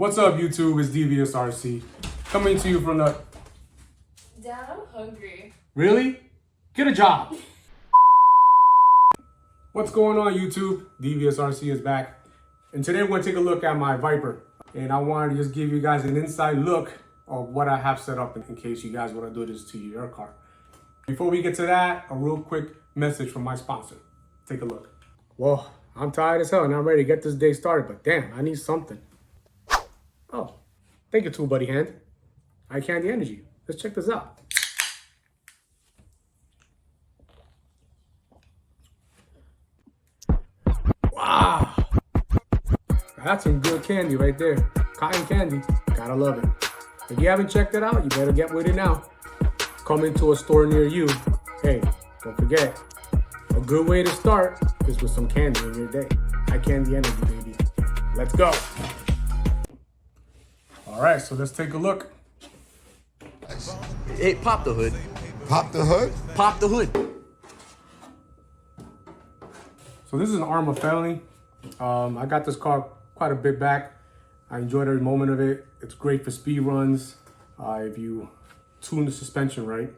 What's up, YouTube? It's Devious RC coming to you from the... Dad, I'm hungry. Really? Get a job. What's going on, YouTube? Devious RC is back. And today we're going to take a look at my Viper. And I wanted to just give you guys an inside look of what I have set up in case you guys want to do this to your car. Before we get to that, a real quick message from my sponsor. Take a look. Well, I'm tired as hell and I'm ready to get this day started, but damn, I need something. Oh, thank you, Tool Buddy Hand. Eye Candy Energy. Let's check this out. Wow, that's some good candy right there. Cotton candy, gotta love it. If you haven't checked it out, you better get with it now. Come into a store near you. Hey, don't forget, a good way to start is with some candy in your day. Eye Candy Energy, baby. Let's go. All right, so let's take a look. Hey, pop the hood. Pop the hood? Pop the hood. So this is an Arrma Felony. I got this car quite a bit back. I enjoyed every moment of it. It's great for speed runs if you tune the suspension right.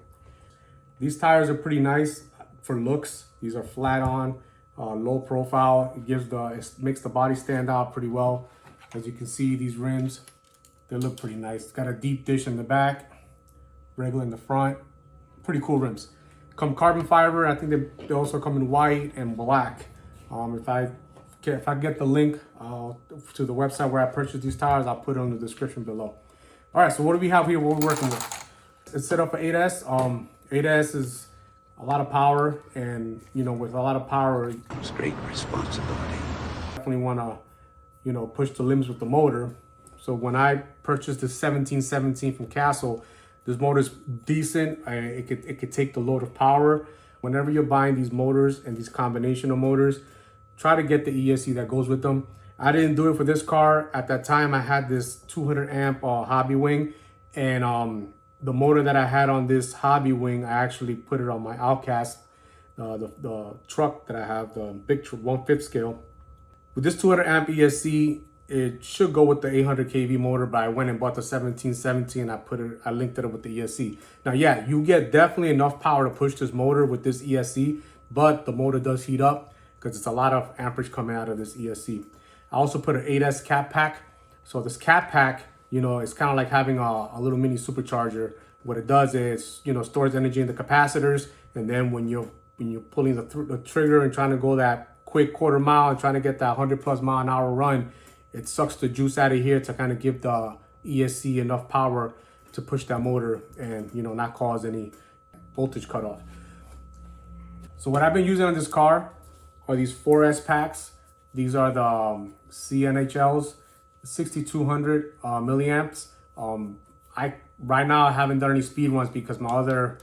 These tires are pretty nice for looks. These are flat on, low profile. It makes the body stand out pretty well. As you can see, these rims, they look pretty nice. It's got a deep dish in the back, regular in the front. Pretty cool rims. Come carbon fiber. I think they also come in white and black. If I get the link to the website where I purchased these tires, I'll put it in the description below. All right, so what do we have here? What we're working with? It's set up for 8S. 8S is a lot of power, and with a lot of power, It's great responsibility. definitely want to push the limbs with the motor. So when I purchased the 1717 from Castle, this motor is decent. It could take the load of power. Whenever you're buying these motors and these combination of motors, try to get the ESC that goes with them. I didn't do it for this car. At that time, I had this 200 amp Hobby Wing, and the motor that I had on this Hobby Wing, I actually put it on my Outcast, the truck that I have, the big 1/5 scale. With this 200 amp ESC, it should go with the 800 kV motor, but I went and bought the 1717. I linked it up with the ESC. Now, yeah, you get definitely enough power to push this motor with this ESC, but the motor does heat up because it's a lot of amperage coming out of this ESC. I also put an 8S cap pack. So this cap pack, it's kind of like having a little mini supercharger. What it does is, stores energy in the capacitors, and then when you're pulling the trigger and trying to go that quick quarter mile and trying to get that 100+ mile an hour run, it sucks the juice out of here to kind of give the ESC enough power to push that motor and not cause any voltage cutoff. So what I've been using on this car are these 4S packs. These are the CNHLs, 6200 milliamps. Right now I haven't done any speed runs because my other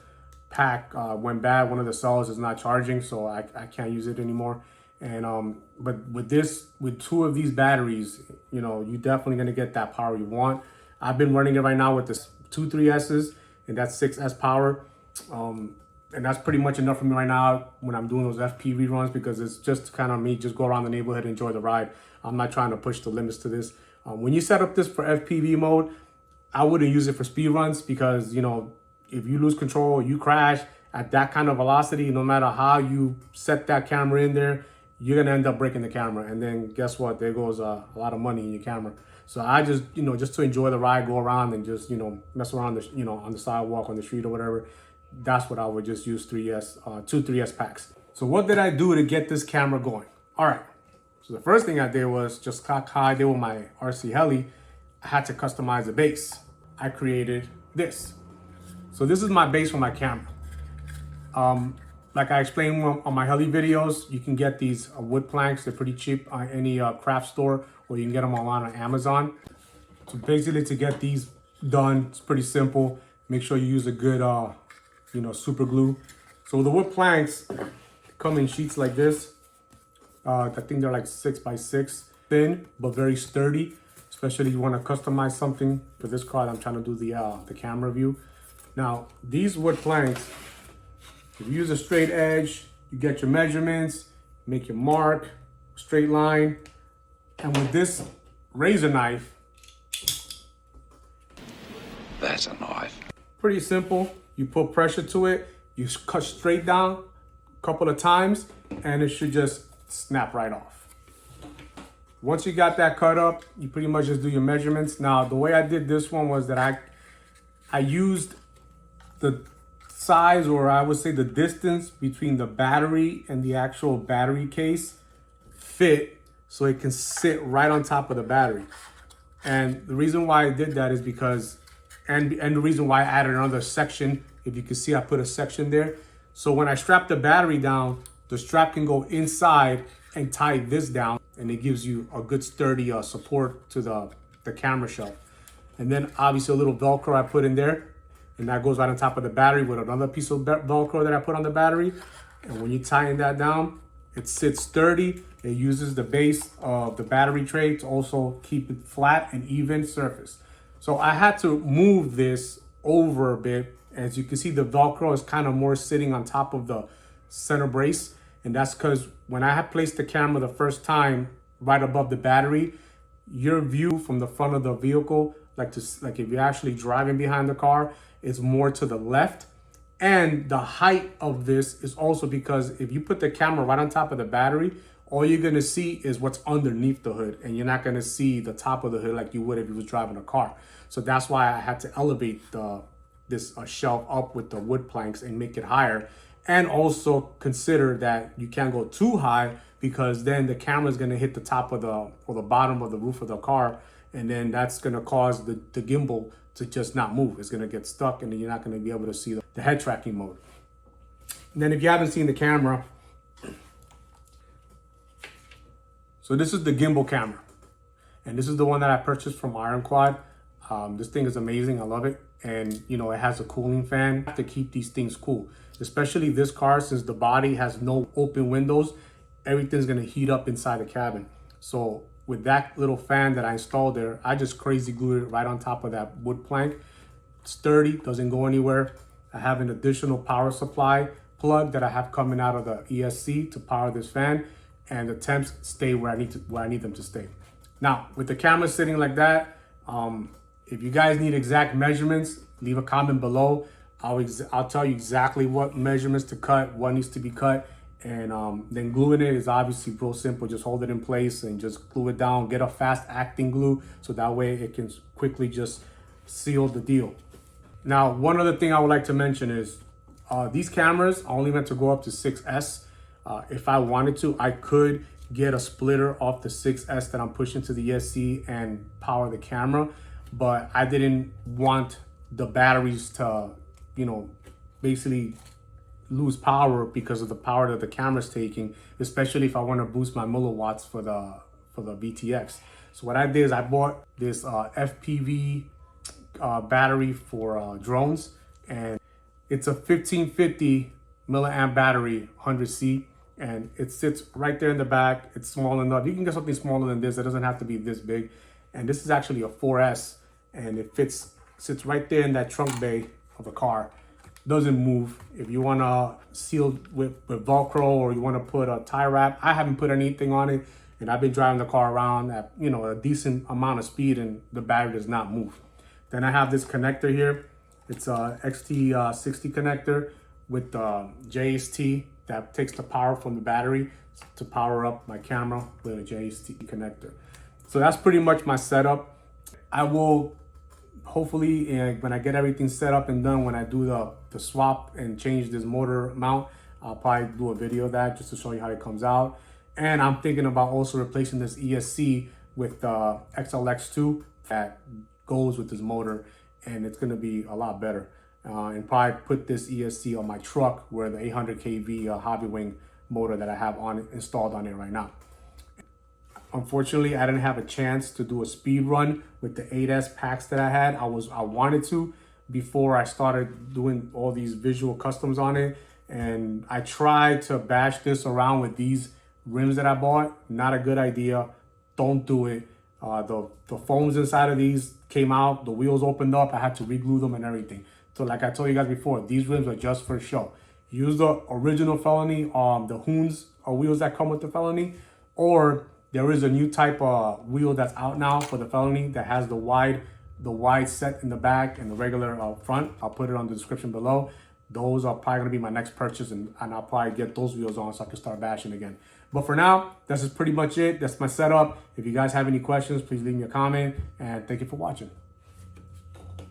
pack went bad. One of the cells is not charging, so I can't use it anymore. And but with two of these batteries, you're definitely gonna get that power you want. I've been running it right now with this 2 3S's, and that's 6S power. And that's pretty much enough for me right now when I'm doing those FPV runs, because it's just kind of me just go around the neighborhood, enjoy the ride. I'm not trying to push the limits to this. When you set up this for FPV mode, I wouldn't use it for speed runs because, if you lose control, you crash at that kind of velocity, no matter how you set that camera in there, you're going to end up breaking the camera. And then guess what? There goes a lot of money in your camera. So I just, just to enjoy the ride, go around and just, mess around, on the sidewalk, on the street or whatever. That's what I would just use 2 3S packs. So what did I do to get this camera going? All right. So the first thing I did was just like how I did with my RC Heli. I had to customize the base. I created this. So this is my base for my camera. Like I explained on my Heli videos, you can get these wood planks. They're pretty cheap on any craft store, or you can get them online on Amazon. So basically to get these done, it's pretty simple. Make sure you use a good, super glue. So the wood planks come in sheets like this. I think they're like 6x6, thin, but very sturdy. Especially if you want to customize something for this car. I'm trying to do the camera view. Now, these wood planks, if you use a straight edge, you get your measurements, make your mark, straight line. And with this razor knife, has a knife. Pretty simple. You put pressure to it, you cut straight down a couple of times, and it should just snap right off. Once you got that cut up, you pretty much just do your measurements. Now, the way I did this one was that I used the size, or I would say the distance between the battery and the actual battery case fit so it can sit right on top of the battery. And the reason why I did that is because, and the reason why I added another section, if you can see I put a section there. So when I strap the battery down, the strap can go inside and tie this down, and it gives you a good sturdy support to the camera shelf. And then obviously a little Velcro I put in there, and that goes right on top of the battery with another piece of Velcro that I put on the battery. And when you tighten that down, it sits sturdy. It uses the base of the battery tray to also keep it flat and even surface. So I had to move this over a bit. As you can see, the Velcro is kind of more sitting on top of the center brace. And that's because when I had placed the camera the first time right above the battery, your view from the front of the vehicle, like if you're actually driving behind the car, is more to the left. And the height of this is also because if you put the camera right on top of the battery, all you're gonna see is what's underneath the hood, and you're not gonna see the top of the hood like you would if you was driving a car. So that's why I had to elevate this shelf up with the wood planks and make it higher. And also consider that you can't go too high, because then the camera is gonna hit the top of or the bottom of the roof of the car, and then that's gonna cause the gimbal to just not move. It's gonna get stuck, and then you're not gonna be able to see the head tracking mode. And then if you haven't seen the camera, so this is the gimbal camera. And this is the one that I purchased from Arrma. This thing is amazing, I love it. And you know, it has a cooling fan. You have to keep these things cool, especially this car, since the body has no open windows, everything's gonna heat up inside the cabin. So with that little fan that I installed there, I just crazy glued it right on top of that wood plank. Sturdy, doesn't go anywhere. I have an additional power supply plug that I have coming out of the ESC to power this fan, and the temps stay where I need them to stay. Now, with the camera sitting like that, if you guys need exact measurements, leave a comment below. I'll tell you exactly what measurements to cut, what needs to be cut. And then gluing it is obviously real simple. Just hold it in place and just glue it down. Get a fast acting glue so that way it can quickly just seal the deal. Now, one other thing I would like to mention is these cameras are only meant to go up to 6S. If I wanted to, I could get a splitter off the 6S that I'm pushing to the ESC and power the camera, but I didn't want the batteries to, you know, basically lose power because of the power that the camera's taking, especially if I want to boost my milliwatts for the VTX. So what I did is I bought this FPV battery for drones, and it's a 1550 milliamp battery, 100C, and it sits right there in the back. It's small enough. You can get something smaller than this. It doesn't have to be this big. And this is actually a 4S, and it sits right there in that trunk bay of the car. Doesn't move. If you want to seal with Velcro, or you want to put a tie wrap, I haven't put anything on it, and I've been driving the car around at, you know, a decent amount of speed, and the battery does not move. Then I have this connector here. It's a XT60 connector with the JST that takes the power from the battery to power up my camera with a JST connector. So that's pretty much my setup. I will hopefully, when I get everything set up and done, when I do the swap and change this motor mount, I'll probably do a video of that just to show you how it comes out. And I'm thinking about also replacing this ESC with the XLX2 that goes with this motor, and it's gonna be a lot better. And probably put this ESC on my truck, where the 800 kV Hobby Wing motor that I have on it, installed on it right now. Unfortunately, I didn't have a chance to do a speed run with the 8S packs that I had. I wanted to before I started doing all these visual customs on it. And I tried to bash this around with these rims that I bought. Not a good idea. Don't do it. The foams inside of these came out. The wheels opened up. I had to re-glue them and everything. So like I told you guys before, these rims are just for show. Use the original Felony, the Hoons wheels that come with the Felony, or there is a new type of wheel that's out now for the Felony that has the wide the wide set in the back and the regular front. I'll put it on the description below. Those are probably gonna be my next purchase, and I'll probably get those wheels on so I can start bashing again. But for now, this is pretty much it. That's my setup. If you guys have any questions, please leave me a comment, and thank you for watching.